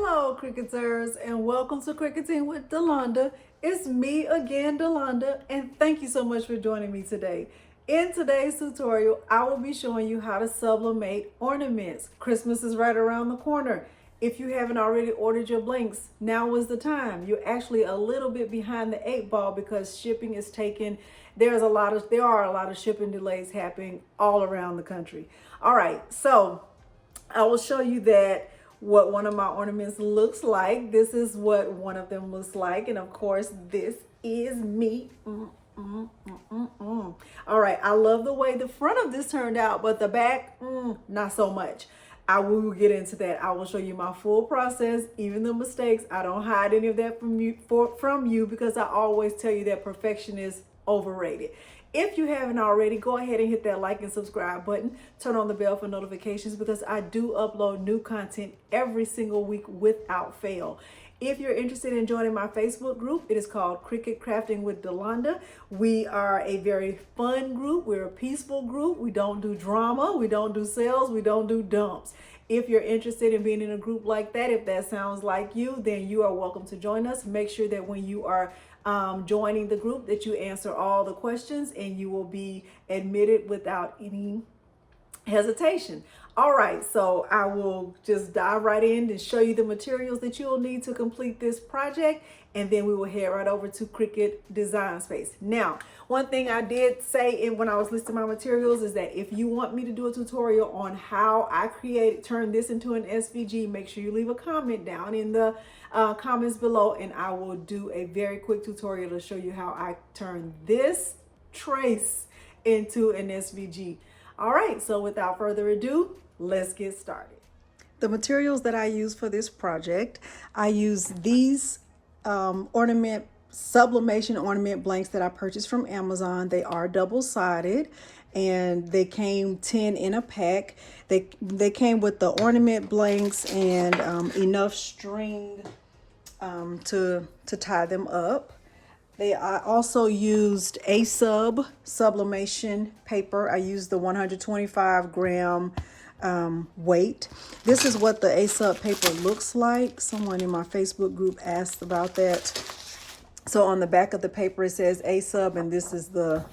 Hello, Cricketers, and welcome to Cricketing with Delonda. It's me again, Delonda, and thank you so much for joining me today. In today's tutorial, I will be showing you how to sublimate ornaments. Christmas is right around the corner. If you haven't already ordered your blanks, now is the time. You're actually a little bit behind the eight ball because shipping is taking. There are a lot of shipping delays happening all around the country. All right, so I will show you what one of my ornaments looks like. This is what one of them looks like. And of course, this is me. All right, I love the way the front of this turned out, but the back, not so much. I will get into that. I will show you my full process, even the mistakes. I don't hide any of that from you because I always tell you that perfection is overrated. If you haven't already, go ahead and hit that like and subscribe button. Turn on the bell for notifications because I do upload new content every single week without fail. If you're interested in joining my Facebook group, it is called Cricut Crafting with Delonda. We are a very fun group. We're a peaceful group. We don't do drama. We don't do sales. We don't do dumps. If you're interested in being in a group like that, if that sounds like you, then you are welcome to join us. Make sure that when you are joining the group that you answer all the questions and you will be admitted without any hesitation. All right, so I will just dive right in and show you the materials that you'll need to complete this project, and then we will head right over to Cricut Design Space. Now, one thing I did say when I was listing my materials is that if you want me to do a tutorial on how I turn this into an SVG, make sure you leave a comment down in the comments below, and I will do a very quick tutorial to show you how I turn this trace into an SVG. All right, so without further ado, let's get started. The materials that I use for this project, I use these sublimation ornament blanks that I purchased from Amazon. They are double-sided and they came 10 in a pack. They came with the ornament blanks and enough string to tie them up. I also used sublimation paper. I used the 125 gram weight. This is what the sub paper looks like. Someone in my Facebook group asked about that. So on the back of the paper it says sub, and this is the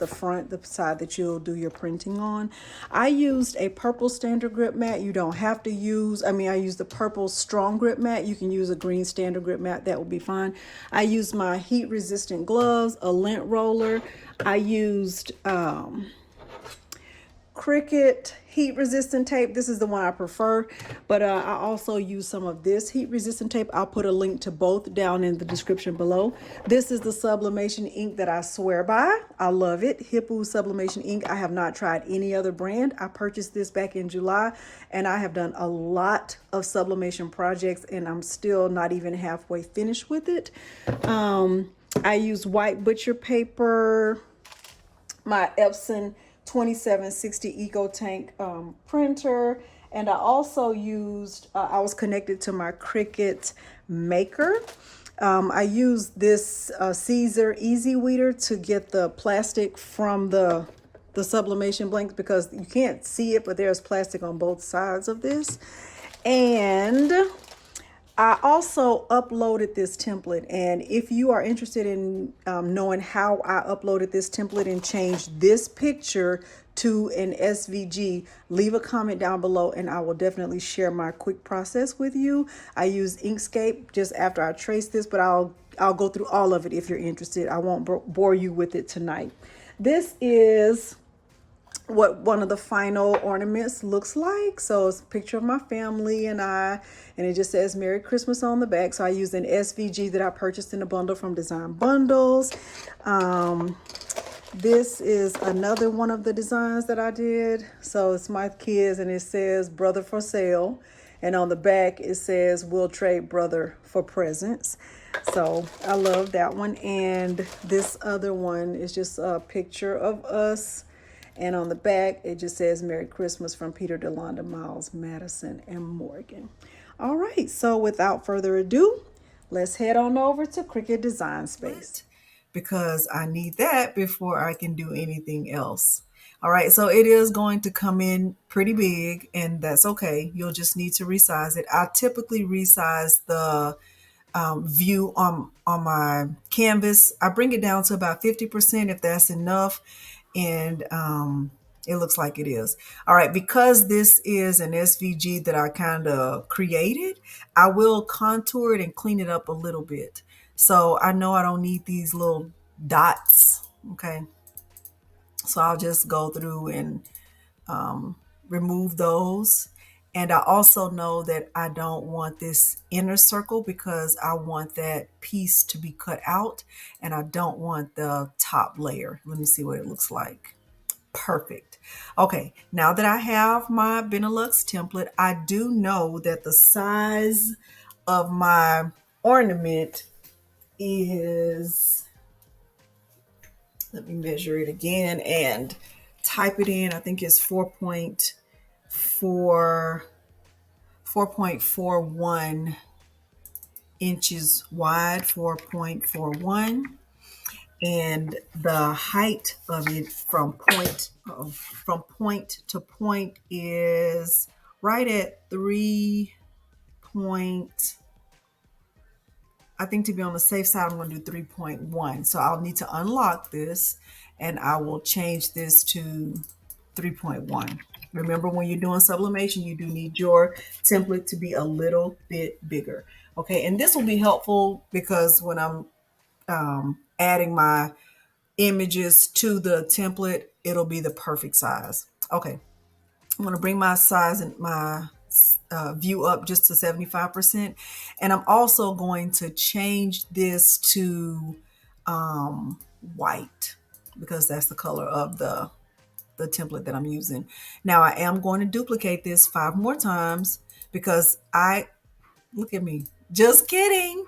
front, the side that you'll do your printing on. I used a purple standard grip mat. You don't have to use, I used the purple strong grip mat. You can use a green standard grip mat, that will be fine. I used my heat resistant gloves, a lint roller. I used Cricut heat resistant tape. This is the one I prefer, but I also use some of this heat resistant tape. I'll put a link to both down in the description below. This is the sublimation ink that I swear by. I love it. Hippo sublimation ink. I have not tried any other brand. I purchased this back in July and I have done a lot of sublimation projects and I'm still not even halfway finished with it. I use white butcher paper, my Epson 2760 Eco Tank printer, and I also used I was connected to my Cricut maker. I used this Caesar Easy Weeder to get the plastic from the sublimation blanks because you can't see it, but there's plastic on both sides of this. And I also uploaded this template, and if you are interested in knowing how I uploaded this template and changed this picture to an SVG, leave a comment down below and I will definitely share my quick process with you. I use Inkscape just after I trace this, but I'll go through all of it if you're interested. I won't bore you with it tonight. This is what one of the final ornaments looks like. So it's a picture of my family and I, and it just says Merry Christmas on the back. So I used an SVG that I purchased in a bundle from Design Bundles. This is another one of the designs that I did. So it's my kids and it says brother for sale. And on the back it says we'll trade brother for presents. So I love that one. And this other one is just a picture of us. And on the back, it just says Merry Christmas from Peter, Delonda, Miles, Madison, and Morgan. All right, so without further ado, let's head on over to Cricut Design Space because I need that before I can do anything else. All right, so it is going to come in pretty big, and that's okay. You'll just need to resize it. I typically resize the view on my canvas. I bring it down to about 50% if that's enough, and it looks like it is. All right, because this is an SVG that I kind of created, I will contour it and clean it up a little bit. So I know I don't need these little dots, okay? So I'll just go through and remove those. And I also know that I don't want this inner circle because I want that piece to be cut out, and I don't want the top layer. Let me see what it looks like. Perfect. Okay, now that I have my Benelux template, I do know that the size of my ornament is, let me measure it again and type it in. I think it's 4.41 inches wide, 4.41, and the height of it from point to point is right at 3 point. I think to be on the safe side, I'm going to do 3.1. So I'll need to unlock this, and I will change this to 3.1. Remember, when you're doing sublimation, you do need your template to be a little bit bigger. Okay, and this will be helpful because when I'm adding my images to the template, it'll be the perfect size. Okay, I'm going to bring my size and my view up just to 75%. And I'm also going to change this to white because that's the color of the template that I'm using. Now I am going to duplicate this 5 more times because look at me, just kidding.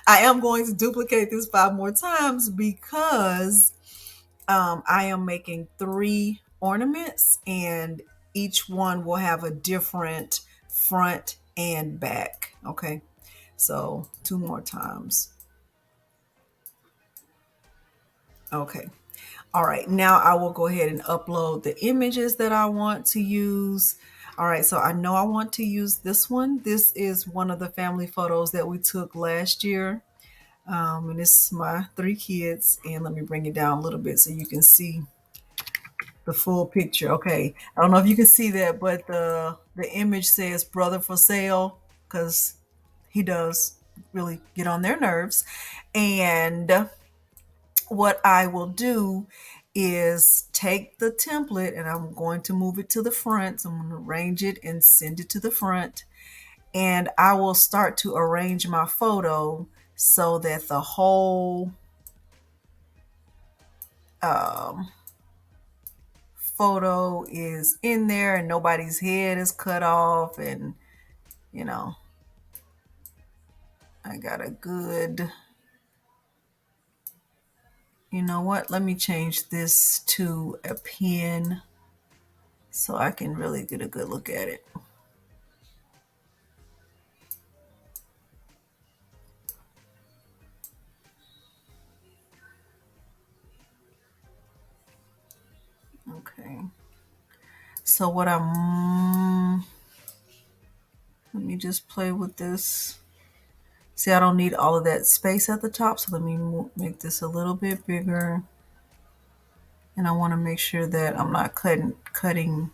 I am going to duplicate this 5 more times because I am making 3 ornaments, and each one will have a different front and back. Okay, so 2 more times. Okay. All right, now I will go ahead and upload the images that I want to use. All right, so I know I want to use this one. This is one of the family photos that we took last year. And this is my 3 kids. And let me bring it down a little bit so you can see the full picture. Okay, I don't know if you can see that, but the image says brother for sale because he does really get on their nerves. And what I will do is take the template and I'm going to move it to the front. So I'm going to arrange it and send it to the front. And I will start to arrange my photo so that the whole photo is in there and nobody's head is cut off. And, you know, I got a good, you know what? Let me change this to a pen so I can really get a good look at it. Okay. So what let me just play with this. See, I don't need all of that space at the top, so let me make this a little bit bigger. And I want to make sure that I'm not cutting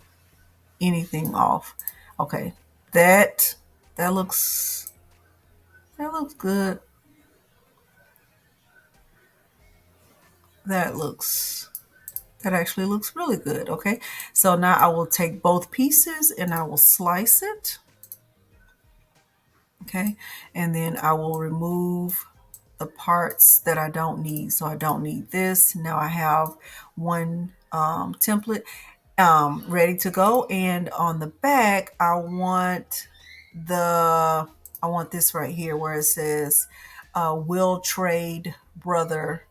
anything off. Okay, that looks good. That actually looks really good. Okay, so now I will take both pieces and I will slice it. Okay, and then I will remove the parts that I don't need. So I don't need this. Now I have one template ready to go. And on the back, I want this right here where it says will trade brother.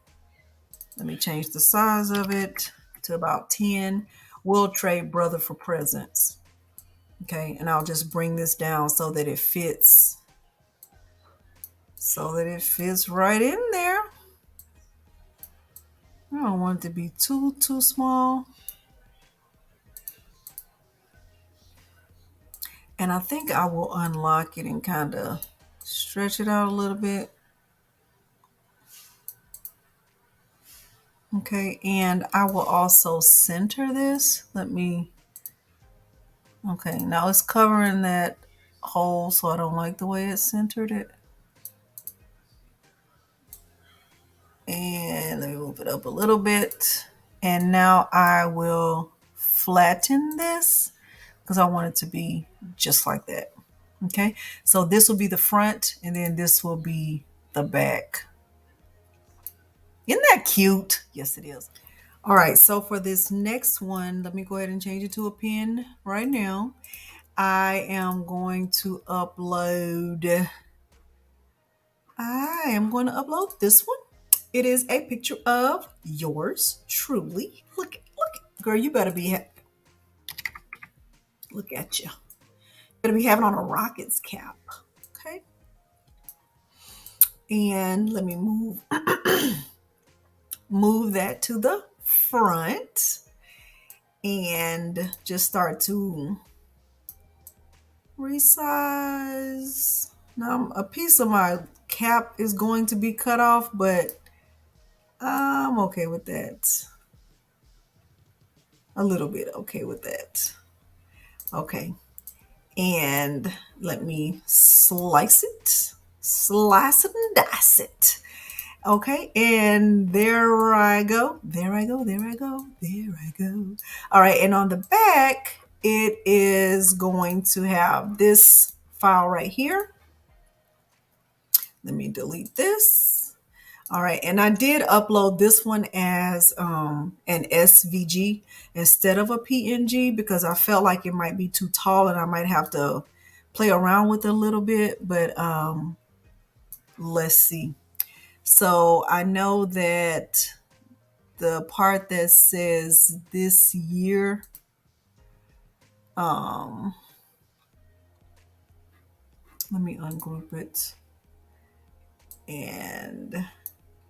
Let me change the size of it to about 10. Will trade brother for presents. Okay, and I'll just bring this down so that it fits right in there. I don't want it to be too small. And I think I will unlock it and kind of stretch it out a little bit. Okay, and I will also center this. Okay, now it's covering that hole, so I don't like the way it centered it. And let me move it up a little bit. And now I will flatten this because I want it to be just like that. Okay, so this will be the front and then this will be the back. Isn't that cute? Yes, it is. All right, so for this next one, let me go ahead and change it to a pin right now. I am going to upload this one. It is a picture of yours truly. Look, girl, you better be, look at you. Better be having on a Rockets cap. Okay. And let me move that to the front and just start to resize. Now a piece of my cap is going to be cut off, but I'm okay with that. A little bit okay with that. Okay. And let me slice it and dice it. Okay, and there I go. All right, and on the back, it is going to have this file right here. Let me delete this. All right, and I did upload this one as an SVG instead of a PNG because I felt like it might be too tall and I might have to play around with it a little bit, but let's see. So I know that the part that says this year, let me ungroup it. And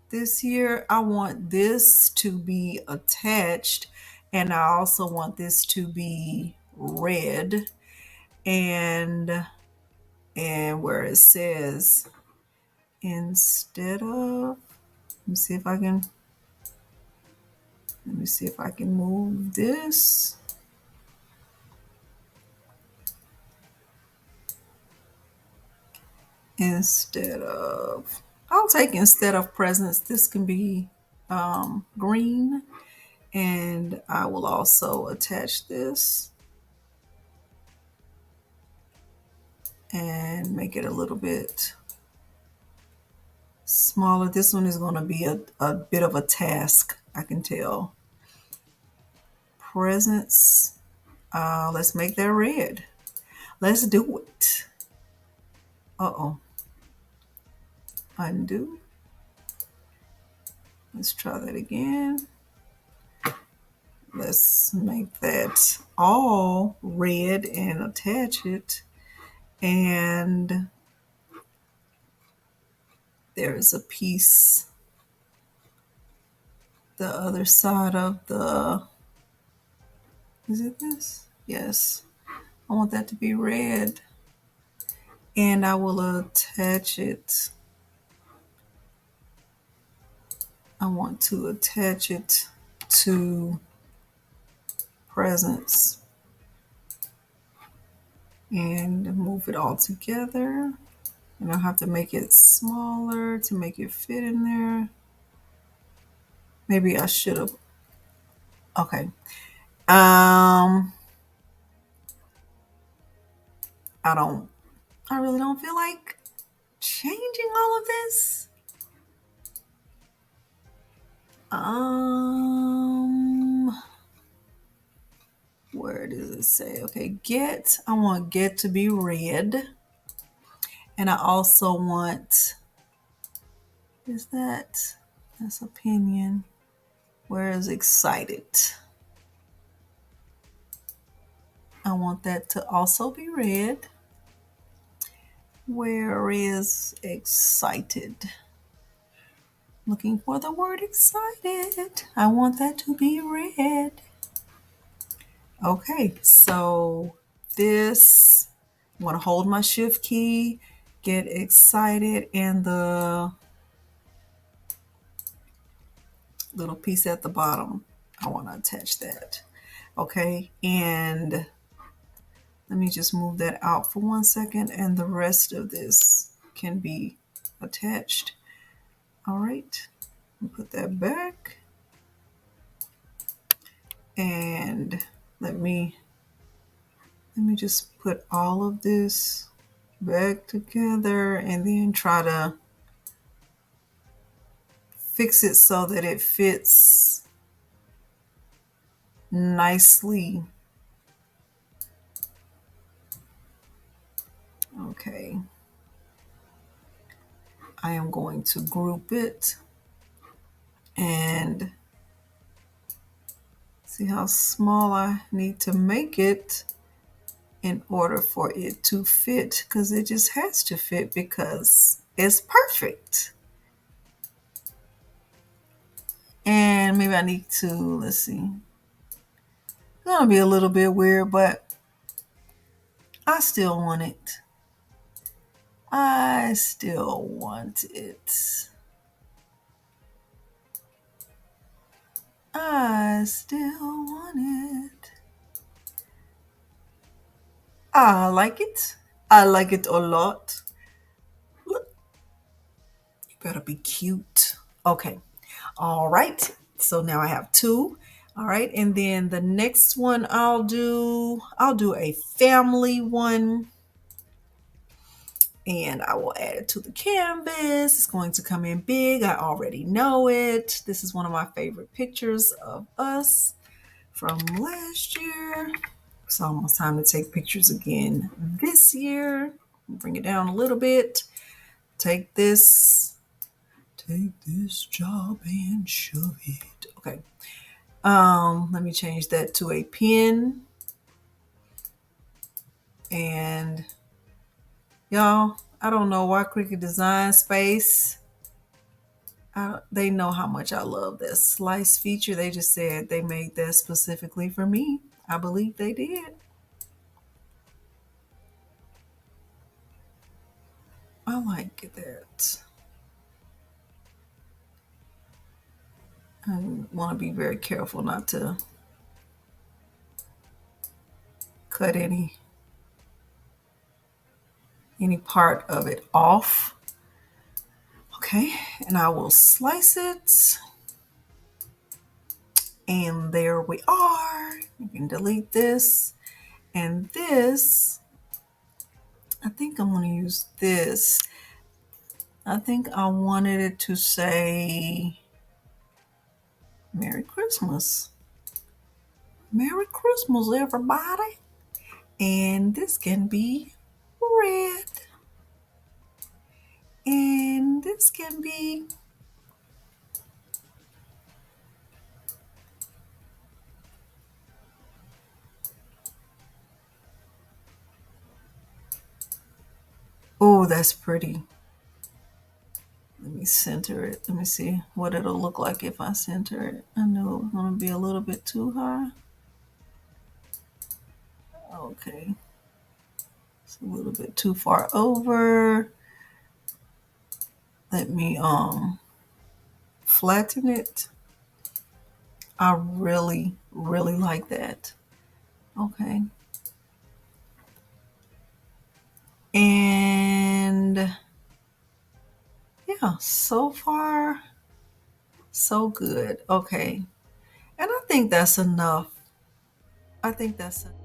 this year, I want this to be attached, and I also want this to be red. And where it says instead of, let me see if I can move this. I'll take instead of presents, this can be green. And I will also attach this and make it a little bit smaller. This one is going to be a bit of a task, I can tell. Presents. Let's make that red. Let's do it. Uh-oh. Undo. Let's try that again. Let's make that all red and attach it. And there is a piece the other side of the, is it this? Yes. I want that to be red. And I will attach it. I want to attach it to presents and move it all together. And I'll have to make it smaller to make it fit in there. Maybe I should have. Okay. I really don't feel like changing all of this. Where does it say? Okay, I want get to be red. And I also want, that's opinion. Where is excited? I want that to also be red. Where is excited? Looking for the word excited. I want that to be red. Okay, so this want to hold my shift key, get excited, and the little piece at the bottom, I want to attach that. Okay, and let me just move that out for 1 second, and the rest of this can be attached. All right, put that back, and let me just put all of this back together, and then try to fix it so that it fits nicely. Okay, I am going to group it and see how small I need to make it in order for it to fit, because it just has to fit because it's perfect. And maybe I need to, let's see, it's gonna be a little bit weird, but I still want it. I still want it. I still want it. I like it. I like it a lot. Look, you better be cute. Okay. All right. So now I have two. All right. And then the next one I'll do a family one. And I will add it to the canvas. It's going to come in big. I already know it. This is one of my favorite pictures of us from last year. It's almost time to take pictures again this year. Bring it down a little bit. Take this job and shove it. Okay. Let me change that to a pin. And y'all, I don't know why Cricut Design Space. They know how much I love this slice feature. They just said they made that specifically for me. I believe they did. I like that. I want to be very careful not to cut any part of it off. Okay, and I will slice it. And there we are. You can delete this. And this, I think I'm going to use this. I think I wanted it to say Merry Christmas. Merry Christmas, everybody. And this can be red. And this can be oh, that's pretty. Let me center it. Let me see what it'll look like if I center it. I know it's going to be a little bit too high. Okay. It's a little bit too far over. Let me flatten it. I really, really like that. Okay. And yeah, so far, so good. Okay. And I think that's enough. I think that's enough.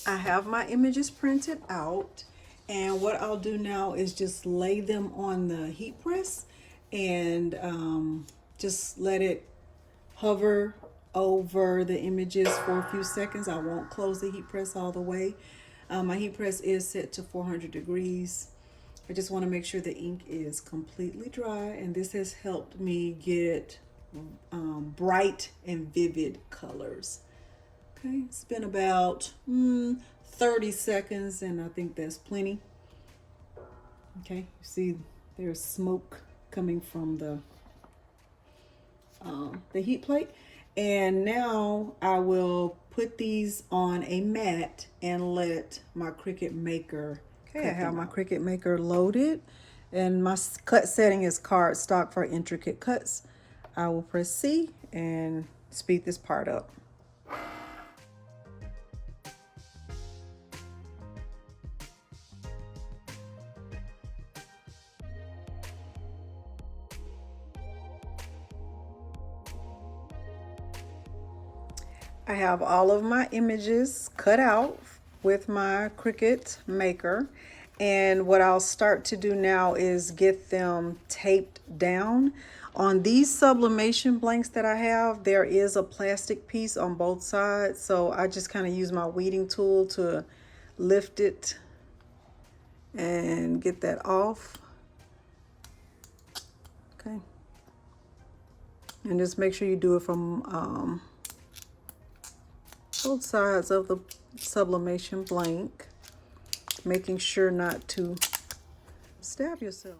I have my images printed out, and what I'll do now is just lay them on the heat press and just let it hover over the images for a few seconds. I won't close the heat press all the way. My heat press is set to 400 degrees. I just want to make sure the ink is completely dry, and this has helped me get bright and vivid colors. Okay, it's been about 30 seconds, and I think that's plenty. Okay, you see there's smoke coming from the heat plate. And now I will put these on a mat and let my Cricut Maker. Okay, I have my Cricut Maker loaded, and my cut setting is cardstock for intricate cuts. I will press C and speed this part up. I have all of my images cut out with my Cricut Maker, and what I'll start to do now is get them taped down. On these sublimation blanks that I have, there is a plastic piece on both sides, so I just kind of use my weeding tool to lift it and get that off. Okay, and just make sure you do it from both sides of the sublimation blank, making sure not to stab yourself.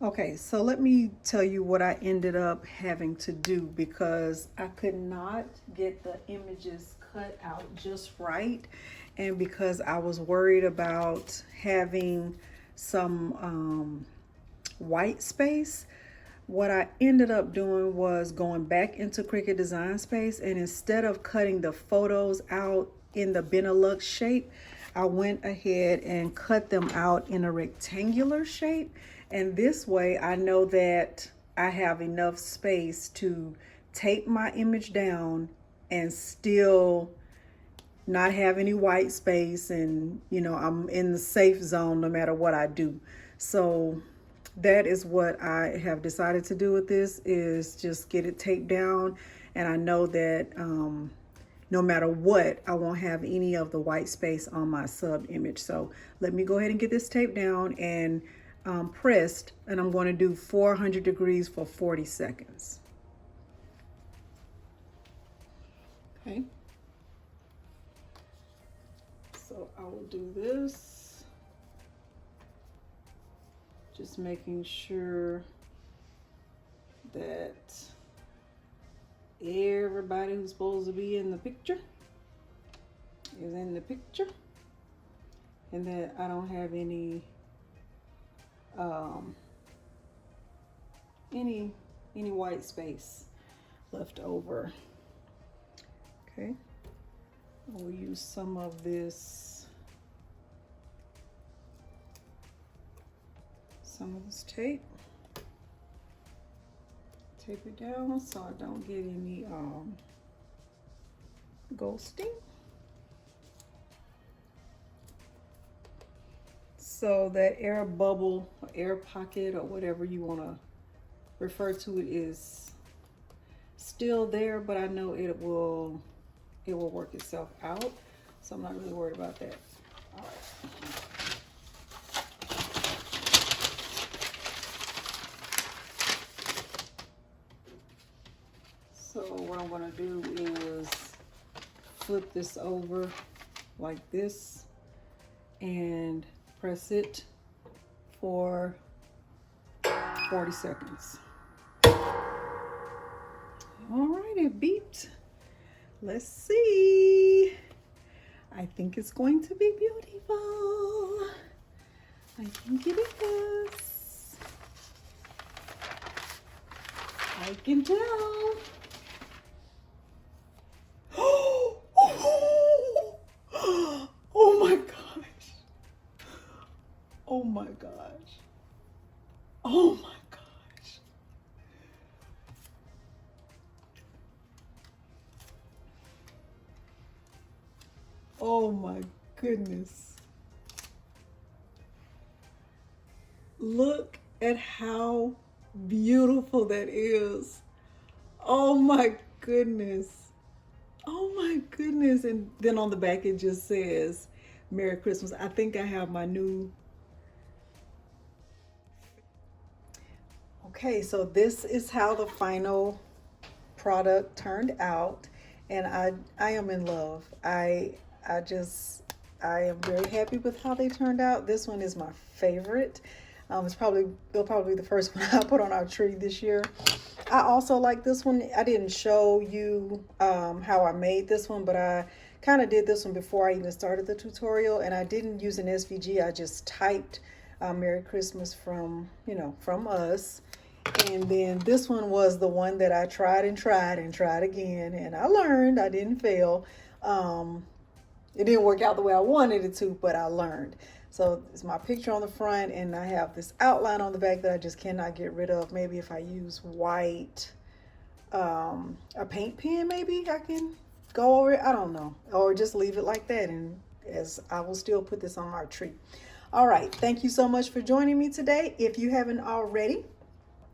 Okay, so let me tell you what I ended up having to do, because I could not get the images cut out just right, and because I was worried about having some white space. What I ended up doing was going back into Cricut Design Space, and instead of cutting the photos out in the Benelux shape, I went ahead and cut them out in a rectangular shape. And this way I know that I have enough space to tape my image down and still not have any white space, and I'm in the safe zone no matter what I do. So that is what I have decided to do with this, is just get it taped down, and I know that no matter what, I won't have any of the white space on my sub image. So let me go ahead and get this taped down and pressed, and I'm going to do 400 degrees for 40 seconds. Okay, so I will do this. Just making sure that everybody who's supposed to be in the picture is in the picture, and that I don't have any white space left over. Okay, we'll use some of this tape. Tape it down so I don't get any ghosting. So that air bubble, or air pocket, or whatever you want to refer to it, is still there, but I know it will work itself out. So I'm not really worried about that. All right. So what I'm going to do is flip this over like this and press it for 40 seconds. All right, it beeped. Let's see. I think it's going to be beautiful. I think it is. I can tell. Oh my gosh. Oh my gosh. Oh my gosh. Oh my goodness. Look at how beautiful that is. Oh my goodness. Oh my goodness. And then on the back it just says Merry Christmas. I think I have my new. Okay, so this is how the final product turned out, and I am in love. I am very happy with how they turned out. This one is my favorite. It'll probably be the first one I put on our tree this year. I also like this one. I didn't show you how I made this one, but I kind of did this one before I even started the tutorial, and I didn't use an SVG. I just typed Merry Christmas from us. And then this one was the one that I tried and tried and tried again, and I learned. I didn't fail. It didn't work out the way I wanted it to, but I learned. So it's my picture on the front, and I have this outline on the back that I just cannot get rid of. Maybe if I use white, a paint pen, maybe I can go over it. I don't know. Or just leave it like that, and as I will still put this on our tree. All right. Thank you so much for joining me today. If you haven't already,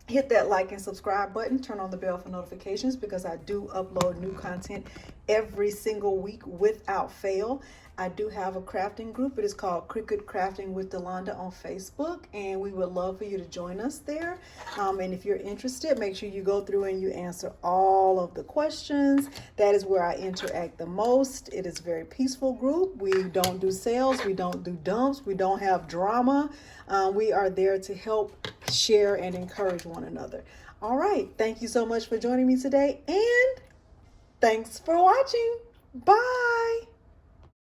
hit that like and subscribe button, turn on the bell for notifications, because I do upload new content every single week without fail. I do have a crafting group. It is called Cricut Crafting with Delonda on Facebook, and we would love for you to join us there. And if you're interested, make sure you go through and you answer all of the questions. That is where I interact the most. It is a very peaceful group. We don't do sales. We don't do dumps. We don't have drama. We are there to help share and encourage one another. All right. Thank you so much for joining me today, and thanks for watching. Bye.